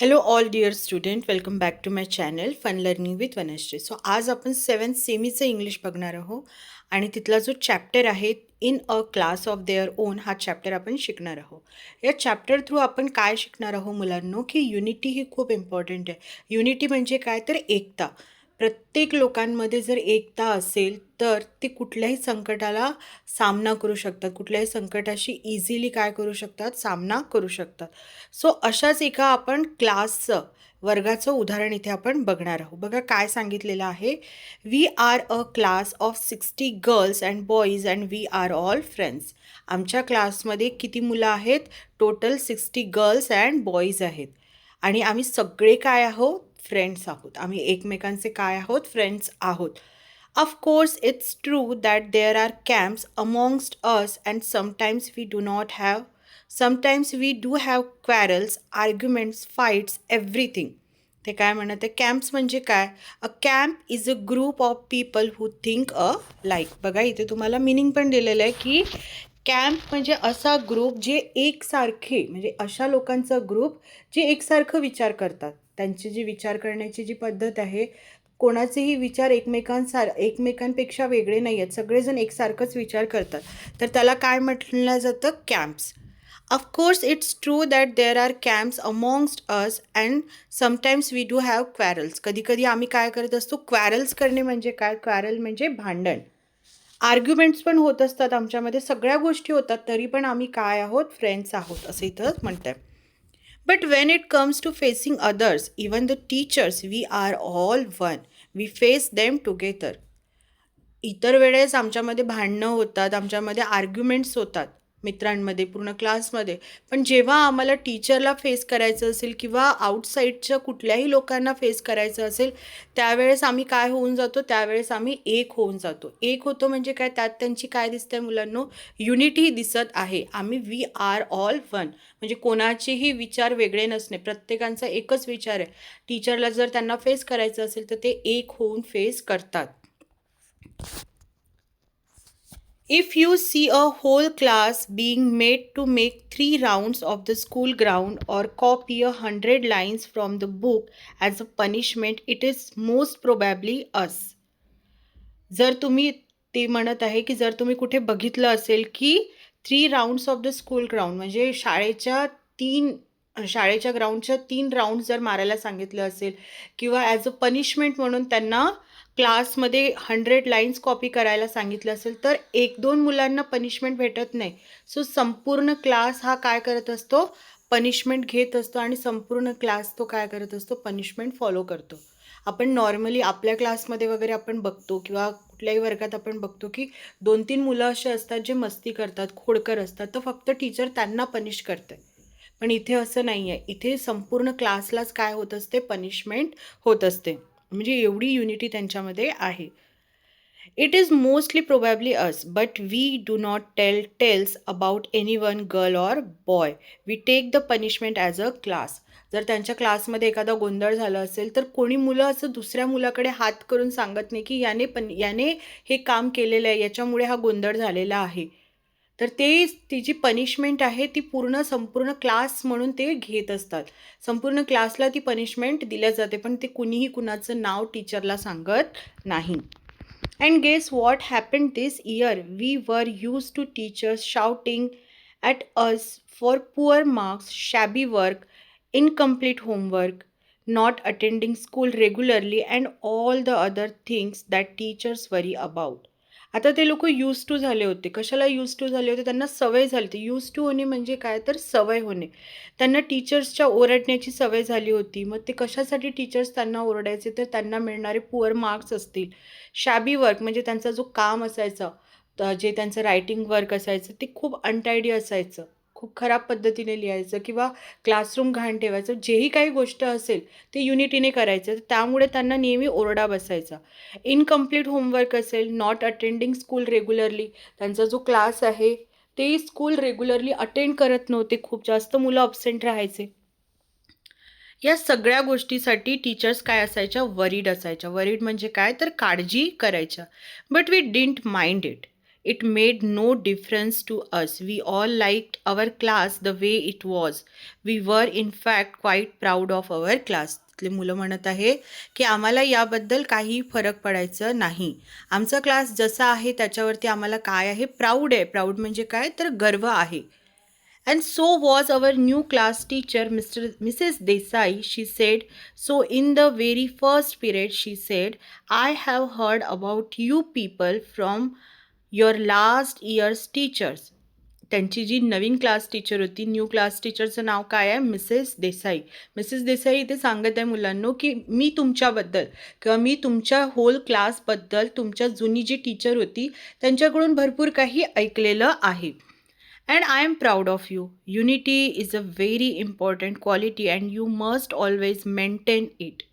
Hello all dear student, welcome back to my channel Fun Learning with Vanashri. So आज आपण 7th सेमीचं English बघणार आहोत आणि तिथला जो चॅप्टर आहे in a class of their own हा चॅप्टर आपण शिकणार आहोत. या चॅप्टर थ्रू आपण काय शिकणार आहोत मुलांनो की युनिटी ही खूप इम्पॉर्टंट आहे. युनिटी म्हणजे काय तर एकता. प्रत्येक लोकांमध्ये जर एकता असेल तर ते कुठल्याही संकटाला सामना करू शकतात, कुठल्याही संकटाशी इझिली काय करू शकतात, सामना करू शकतात. सो अशाच एका आपण क्लासचं वर्गाचं उदाहरण इथे आपण बघणार आहोत. बघा काय सांगितलेलं आहे. We are a class of 60 girls and boys and we are all friends. आमच्या क्लासमध्ये किती मुलं आहेत? टोटल 60 गर्ल्स अँड बॉईज आहेत आणि आम्ही सगळे काय आहोत? फ्रेंड्स आहोत. आम्ही एकमेकांचे काय आहोत? फ्रेंड्स आहोत. Of course, it's true that there are camps amongst us, and sometimes we do have quarrels, arguments, fights, everything. ते काय म्हणत आहे? कॅम्प्स म्हणजे काय? A camp is a group of people who think alike. बघा इथे तुम्हाला meaning पण दिलेलं आहे की कॅम्प म्हणजे असा ग्रुप जे एकसारखे, म्हणजे अशा लोकांचा ग्रुप जे एकसारखं विचार करतात. त्यांची जी विचार करण्याची जी पद्धत आहे, कोणाचेही विचार एकमेकांपेक्षा वेगळे नाही आहेत, सगळेजण एकसारखंच विचार करतात, तर त्याला काय म्हटलं जातं? Camps. Of course it's true that there are camps amongst us and sometimes we do have quarrels. कधी कधी आम्ही काय करत असतो? क्वॅरल्स करणे म्हणजे काय? क्वॅरल म्हणजे भांडण. आर्ग्युमेंट्स पण होत असतात आमच्यामध्ये, सगळ्या गोष्टी होतात, तरी पण आम्ही काय आहोत? फ्रेंड्स आहोत असं इथं म्हणतं आहे. But when it comes to facing others, even the teachers, we are all one. We face them together. इतर वेळेस आमच्यामध्ये भांडणं होतात, आमच्यामध्ये आर्ग्युमेंट्स होतात मित्रांमध्ये, पूर्ण क्लासमध्ये. पण जेव्हा आम्हाला टीचरला फेस करायचं असेल किंवा आउटसाईडच्या कुठल्याही लोकांना फेस करायचं असेल, त्यावेळेस आम्ही काय होऊन जातो? त्यावेळेस आम्ही एक होऊन जातो. एक होतो म्हणजे काय? त्यात त्यांची काय दिसते मुलांनो? युनिटी दिसत आहे. आम्ही वी आर ऑल वन, म्हणजे कोणाचेही विचार वेगळे नसणे, प्रत्येकांचा एकच विचार आहे. टीचरला जर त्यांना फेस करायचं असेल तर ते एक होऊन फेस करतात. If you see a whole class being made to make 3 rounds of the school ground or copy 100 lines from the book as a punishment, it is most probably us. जर तुम्ही ते म्हणत आहे की जर तुम्ही कुठे बघितलं असेल की 3 rounds of the school ground म्हणजे शाळेच्या ग्राउंडच्या 3 राऊंड जर मारायला सांगितलं असेल किंवा ॲज अ पनिशमेंट म्हणून त्यांना क्लासमध्ये 100 लाईन्स कॉपी करायला सांगितलं असेल, तर 1-2 मुलांना पनिशमेंट भेटत नाही. सो संपूर्ण क्लास हा काय करत असतो? पनिशमेंट घेत असतो आणि संपूर्ण क्लास तो काय करत असतो? पनिशमेंट फॉलो करतो. आपण नॉर्मली आपल्या क्लासमध्ये वगैरे आपण बघतो किंवा कुठल्याही वर्गात आपण बघतो की 2-3 मुलं असे असतात जे मस्ती करतात, खोडकर असतात, तर फक्त टीचर त्यांना पनिश करते. पण इथे असं नाही आहे. इथे संपूर्ण क्लासलाच काय होत असते? पनिशमेंट होत असते. म्हणजे एवढी युनिटी त्यांच्यामध्ये आहे. It is mostly probably us, but we do not tell tales about any one girl or boy. We take the punishment as a class. जर त्यांच्या क्लासमध्ये एखादा गोंधळ झाला असेल तर कोणी मुलं असं दुसऱ्या मुलाकडे हात करून सांगत नाही की याने हे काम केलेलं आहे, याच्यामुळे हा गोंधळ झालेला आहे. तर ते तिची पनिशमेंट आहे ती संपूर्ण क्लास म्हणून ते घेत असतात. संपूर्ण क्लासला ती पनिशमेंट दिल्या जाते, पण ते कुणीही कुणाचं नाव टीचरला सांगत नाही. And guess what happened this year? We were used to teachers shouting at us for poor marks, shabby work, incomplete homework, not attending school regularly, and all the other things that teachers worry about. आता ते लोक use to झाले होते. कशाला use to झाले होते? त्यांना सवय झाली होती. यूज टू होणे म्हणजे काय तर सवय होणे. त्यांना टीचर्सच्या ओरडण्याची सवय झाली होती. मग ते कशासाठी टीचर्स त्यांना ओरडायचे? तर त्यांना मिळणारे पुअर मार्क्स असतील. शॅबी वर्क म्हणजे त्यांचा जो काम असायचं, जे त्यांचं रायटिंग वर्क असायचं ते खूप अनटायडी असायचं, खूप खराब पद्धतीने लिहायचं किंवा क्लासरूम घाण ठेवायचं, जेही काही गोष्ट असेल ते युनिटीने करायचं, त्यामुळे त्यांना नेहमी ओरडा बसायचा. इनकम्प्लीट होमवर्क असेल, नॉट अटेंडिंग स्कूल रेग्युलरली, त्यांचा जो क्लास आहे ते स्कूल रेग्युलरली अटेंड करत नव्हते, खूप जास्त मुलं अब्सेंट राहायचे. या सगळ्या गोष्टीसाठी टीचर्स काय असायच्या? वरीड असायच्या. वरीड म्हणजे काय तर काळजी करायच्या. But we didn't mind it. It made no difference to us. We all liked our class the way it was. We were in fact quite proud of our class. तिथले मुलं म्हणत आहे की आम्हाला याबद्दल काही फरक पडायचं नाही. आमचा क्लास जसा आहे त्याच्यावरती आम्हाला काय आहे, प्राऊड आहे. प्राऊड म्हणजे काय, तर गर्व आहे. And so was our new class teacher, Mrs. Desai. She said, so in the very first period, she said, I have heard about you people from your last year's teachers. त्यांची जी नवीन class teacher होती, new class टीचरचं नाव काय आहे, Mrs Desai. Mrs Desai इथे सांगत आहे मुलांनो की मी तुमच्याबद्दल किंवा मी तुमच्या होल क्लासबद्दल तुमच्या जुनी जी टीचर होती त्यांच्याकडून भरपूर काही ऐकलेलं आहे. And I am proud of you. Unity is a very important quality and you must always maintain it.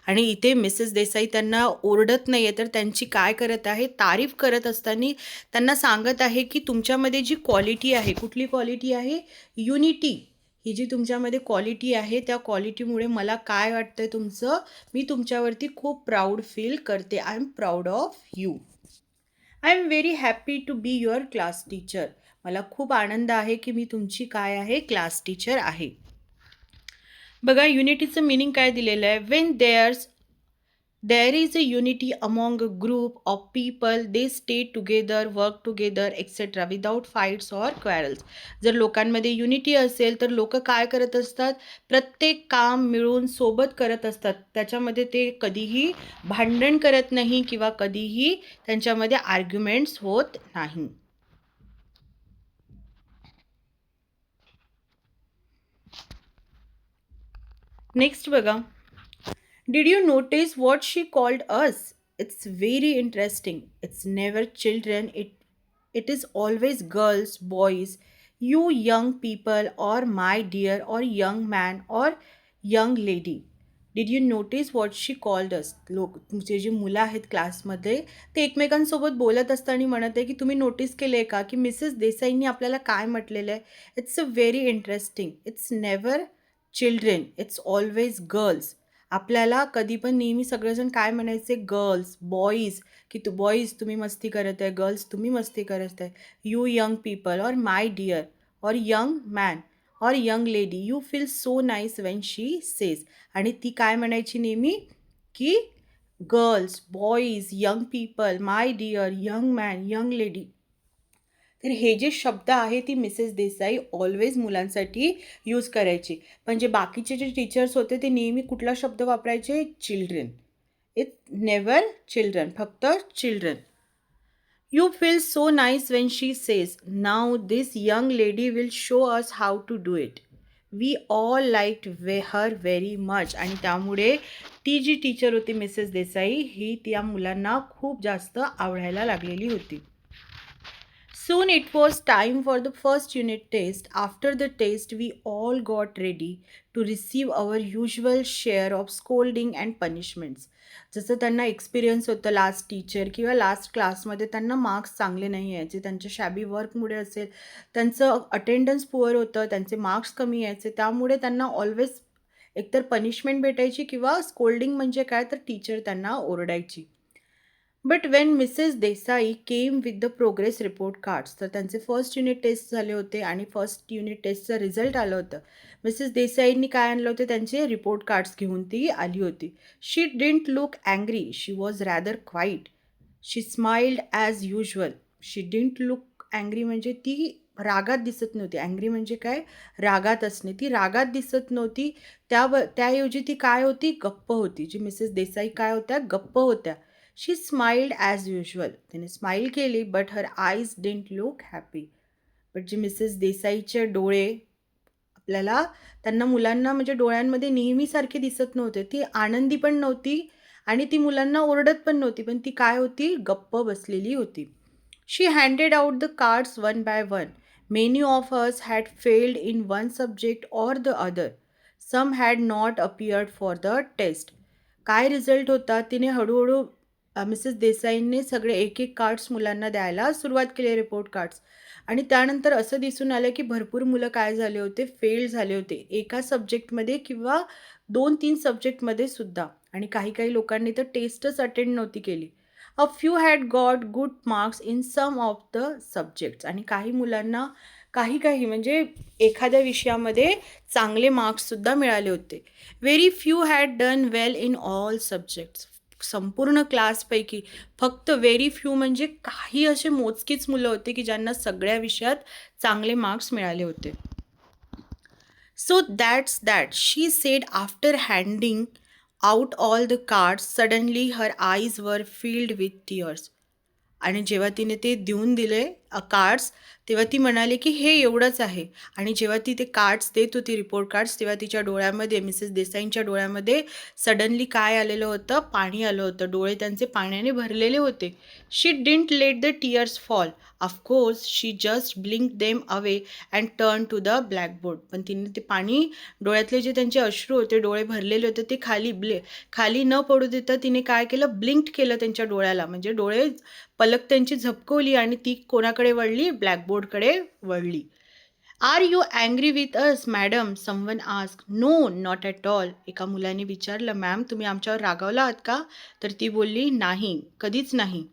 आणि इथे मिसेस देसाई त्यांना ओरडत नाही आहे, तर त्यांची काय करत आहे, तारीफ करत असताना त्यांना सांगत आहे की तुमच्यामध्ये जी क्वालिटी आहे, कुठली क्वालिटी आहे, युनिटी. ही जी तुमच्यामध्ये क्वालिटी आहे त्या क्वालिटीमुळे मला काय वाटतंय तुमचं, मी तुमच्यावरती खूप प्राऊड फील करते. I am proud of you. I am very happy to be your class teacher. मला खूप आनंद आहे की मी तुमची काय आहे, क्लास टीचर आहे. बघा युनिटीचं मिनिंग काय दिलेलं आहे, when there is a unity among a group of people, they stay together, work together etcetera without fights or quarrels. जर लोकांमध्ये युनिटी असेल तर लोक काय करत असतात, प्रत्येक काम मिळून सोबत करत असतात. त्याच्यामध्ये ते कधीही भांडण करत नाही किंवा कधीही त्यांच्यामध्ये आर्ग्युमेंट्स होत नाही. नेक्स्ट बघा, did you notice what she called us? It's very interesting. It's never children. It is always girls, boys, you young people, or my dear, or young man, or young lady. Did you notice what she called us? लोक तुमचे जे मुलं आहेत क्लासमध्ये ते एकमेकांसोबत बोलत असताना म्हणत आहे की तुम्ही नोटीस केलं आहे का की मिसेस देसाईंनी आपल्याला काय म्हटलेलं आहे. It's a very interesting. It's never children, it's always girls. आपल्याला कधी पण नेहमी सगळेजण काय म्हणायचे, गर्ल्स, बॉईज, की तू बॉईज तुम्ही मस्ती करत आहे, गर्ल्स तुम्ही मस्ती करत आहे, you young people, or my dear, or young man, or young lady, you feel so nice when she says. आणि ती काय म्हणायची नेहमी की girls, boys, young people, my dear, young man, young lady. तर हे जे शब्द आहे ती मिसेस देसाई ऑलवेज मुलांसाठी यूज करायची. पण जे बाकीचे जे टीचर्स होते ते नेहमी कुठला शब्द वापरायचे, चिल्ड्रन. इट नेवर चिल्ड्रन, फक्त children. You feel so nice when she says, now this young lady will show us how to do it. We all liked her very much. आणि त्यामुळे ती जी टीचर होती मिसेस देसाई ही त्या मुलांना खूप जास्त आवडायला लागलेली होती. Soon it was time for the first unit test. After the test, we all got ready to receive our usual share of scolding and punishments. जसं त्यांना एक्सपिरियन्स होतं लास्ट टीचर किंवा लास्ट क्लासमध्ये त्यांना मार्क्स चांगले नाही यायचे, त्यांच्या शॅबी वर्कमुळे असेल, त्यांचं अटेंडन्स पुअर होतं, त्यांचे मार्क्स कमी यायचे, त्यामुळे त्यांना ऑलवेज एकतर पनिशमेंट भेटायची किंवा स्कोल्डिंग म्हणजे काय तर टीचर त्यांना ओरडायची. But Wien Mrs Desai came with the progress report cards, तर त्यांचे फर्स्ट युनिट टेस्ट झाले होते आणि फर्स्ट युनिट टेस्टचं रिझल्ट आलं होतं. मिसेस देसाईंनी काय आणलं होतं, त्यांचे रिपोर्ट कार्ड्स घेऊन ती आली होती. She didn't look angry, she was rather quiet. She smiled as usual. She didn't look angry म्हणजे ती रागात दिसत नव्हती. अँग्री म्हणजे काय, रागात असणे. ती रागात दिसत नव्हती. त्याऐवजी ती काय होती, गप्प होती. जी मिसेस देसाई काय होत्या, गप्प होत्या. She smiled as usual. तिने स्माईल केली but her eyes didn't look happy. But जी मिसेस देसाईचे डोळे आपल्याला त्यांना मुलांना म्हणजे डोळ्यांमध्ये नेहमीसारखे दिसत नव्हते. ती आनंदी पण नव्हती आणि ती मुलांना ओरडत पण नव्हती, पण ती काय होती, गप्प बसलेली होती. She handed out the cards one by one. Many of us had failed in one subject or the other. Some had not appeared for the test. काय रिझल्ट होता, तिने हळूहळू मिसेस देसाईंनी सगळे एक एक कार्ड्स मुलांना द्यायला सुरुवात केली, रिपोर्ट कार्ड्स. आणि त्यानंतर असं दिसून आलं की भरपूर मुलं काय झाले होते, फेल झाले होते एका सब्जेक्टमध्ये किंवा 2-3 सब्जेक्टमध्ये सुद्धा. आणि काही काही लोकांनी तर टेस्टच अटेंड नव्हती केली. A few had got good marks in some of the subjects. आणि काही मुलांना काही म्हणजे एखाद्या विषयामध्ये चांगले मार्क्ससुद्धा मिळाले होते. Very few had done well in all subjects. संपूर्ण क्लासपैकी फक्त व्हेरी फ्यू म्हणजे काही असे मोजकीच मुलं होते की ज्यांना सगळ्या विषयात चांगले मार्क्स मिळाले होते. So that's that, she sed after handing out all the cards. Suddenly her eyes वर फिल्ड विथ टीयर्स. आणि जेव्हा तिने ते देऊन दिले कार्ड्स, तेव्हा ती म्हणाली की हे एवढंच आहे. आणि जेव्हा ती ते कार्ड्स देत होती, रिपोर्ट कार्ड्स, तेव्हा तिच्या डोळ्यामध्ये, मिसेस देसाईंच्या डोळ्यामध्ये सडनली काय आलेलं होतं? पाणी आलं होतं. डोळे त्यांचे पाण्याने भरलेले होते. She didn't let the tears fall. Of course she just blink them away and turn to the blackboard. पण तिने ते पाणी, डोळ्यातले जे त्यांचे अश्रू होते, डोळे भरलेले होते, ते खाली न पडू देता तिने काय केलं? ब्लिंक्ड केलं त्यांच्या डोळ्याला. म्हणजे डोळे पलक त्यांची झपकवली आणि ती कोणाकडे वळली? ब्लॅकबोर्डकडे वळली. Are you angry with us madam? Someone ask. No, not at all. एका मुलाने विचारलं, मॅम तुम्ही आमच्यावर रागावला आहात का? तर ती बोलली, नाही, कधीच नाही.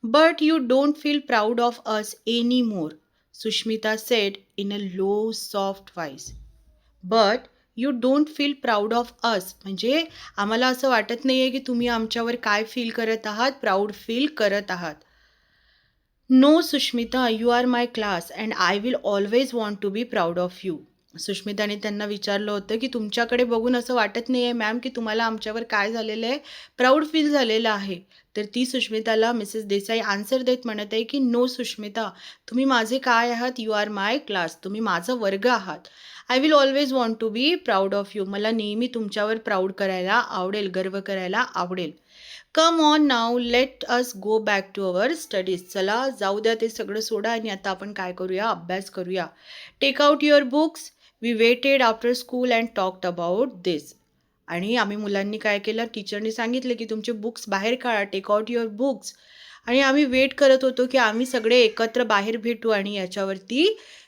But you don't feel proud of us any more, Sushmita said in a low soft voice. But you don't feel proud of अस, म्हणजे आम्हाला असं वाटत नाही आहे की तुम्ही आमच्यावर काय फील करत आहात, प्राऊड फील करत आहात. No Sushmita, you are my class and I will always want to be proud of you. सुष्मिताने त्यांना विचारलं होतं की तुमच्याकडे बघून असं वाटत नाही आहे मॅम की तुम्हाला आमच्यावर काय झालेलं आहे, प्राऊड फील झालेलं आहे. तर ती सुष्मिताला मिसेस देसाई आन्सर देत म्हणत आहे की नो सुष्मिता, तुम्ही माझे काय आहात? यू आर माय क्लास, तुम्ही माझं वर्ग आहात. I will always want to be proud of you, मला नेहमी तुमच्यावर प्राऊड करायला आवडेल, गर्व करायला आवडेल. Come on now, let us go back to our studies. चला जाऊ द्या ते सगळं सोडा आणि आता आपण काय करूया? अभ्यास करूया. Take out your books. We waited after school and talked about this. आणि आम्ही मुलांनी काय केलं? टीचरने सांगितलं की तुमचे बुक्स बाहेर काढा, टेक आउट युअर बुक्स. आणि आम्ही वेट करत होतो की आम्ही सगळे एकत्र बाहेर भेटू आणि याच्यावरती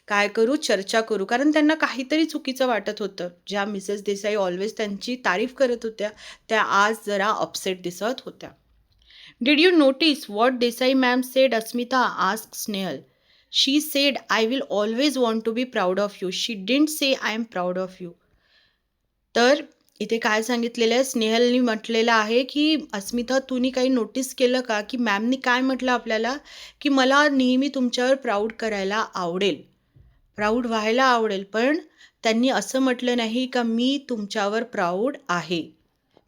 काय करू? चर्चा करू. कारण त्यांना काहीतरी चुकीचं वाटत होतं. ज्या मिसेस देसाई ऑलवेज त्यांची तारीफ करत होत्या, त्या आज जरा अपसेट दिसत होत्या. Did you notice what Desai ma'am said? Asmita ask Snehal. She said I will always want to be proud of you. She didn't say I am proud of you. तर इथे काय सांगितलेलं आहे? स्नेहलनी म्हटलेलं आहे की अस्मिता तुम्ही काही नोटीस केलं का की मॅमनी काय म्हटलं आपल्याला की मला नेहमी तुमच्यावर प्राऊड करायला आवडेल, प्राऊड व्हायला आवडेल. पण त्यांनी असं म्हटलं नाही का मी तुमच्यावर प्राऊड आहे,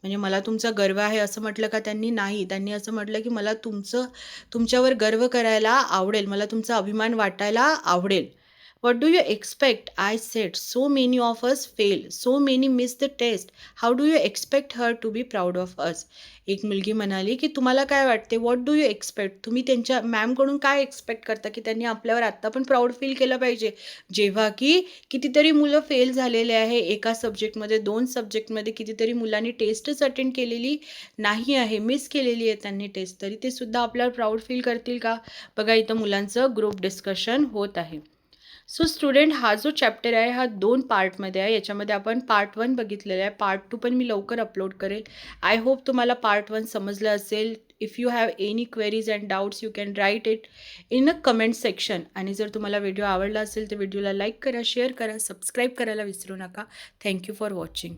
म्हणजे मला तुमचा गर्व आहे असं म्हटलं का त्यांनी? नाही. त्यांनी असं म्हटलं की मला तुमच्यावर गर्व करायला आवडेल, मला तुमचा अभिमान वाटायला आवडेल. What do you expect? I said so many of us fail, so many miss the test. How do you expect her to be proud of us? एक मुलगी म्हणाली की तुम्हाला काय वाटते? What do you expect? तुम्ही त्यांच्या मॅमकडून काय एक्सपेक्ट करता की त्यांनी आपल्यावर आत्ता पण प्राऊड फील केलं पाहिजे, जेव्हा की कितीतरी मुलं फेल झालेले आहे एका सब्जेक्टमध्ये, 2 सब्जेक्टमध्ये. कितीतरी मुलांनी टेस्टच अटेंड केलेली नाही आहे, मिस केलेली आहे त्यांनी टेस्ट, तरी ते सुद्धा आपल्यावर प्राऊड फील करतील का? बघा इथं मुलांचं ग्रुप डिस्कशन होत आहे. सो स्टुडंट, हा जो चॅप्टर आहे हा 2 पार्टमध्ये आहे. याच्यामध्ये आपण पार्ट 1 बघितलेला आहे, पार्ट 2 पण मी लवकर अपलोड करेल. आय होप तुम्हाला पार्ट 1 समजलं असेल. If you have any queries and doubts you can write it in a comment section. आणि जर तुम्हाला व्हिडिओ आवडला असेल तर व्हिडिओला लाईक करा, शेअर करा, सबस्क्राईब करायला विसरू नका. Thank you for watching.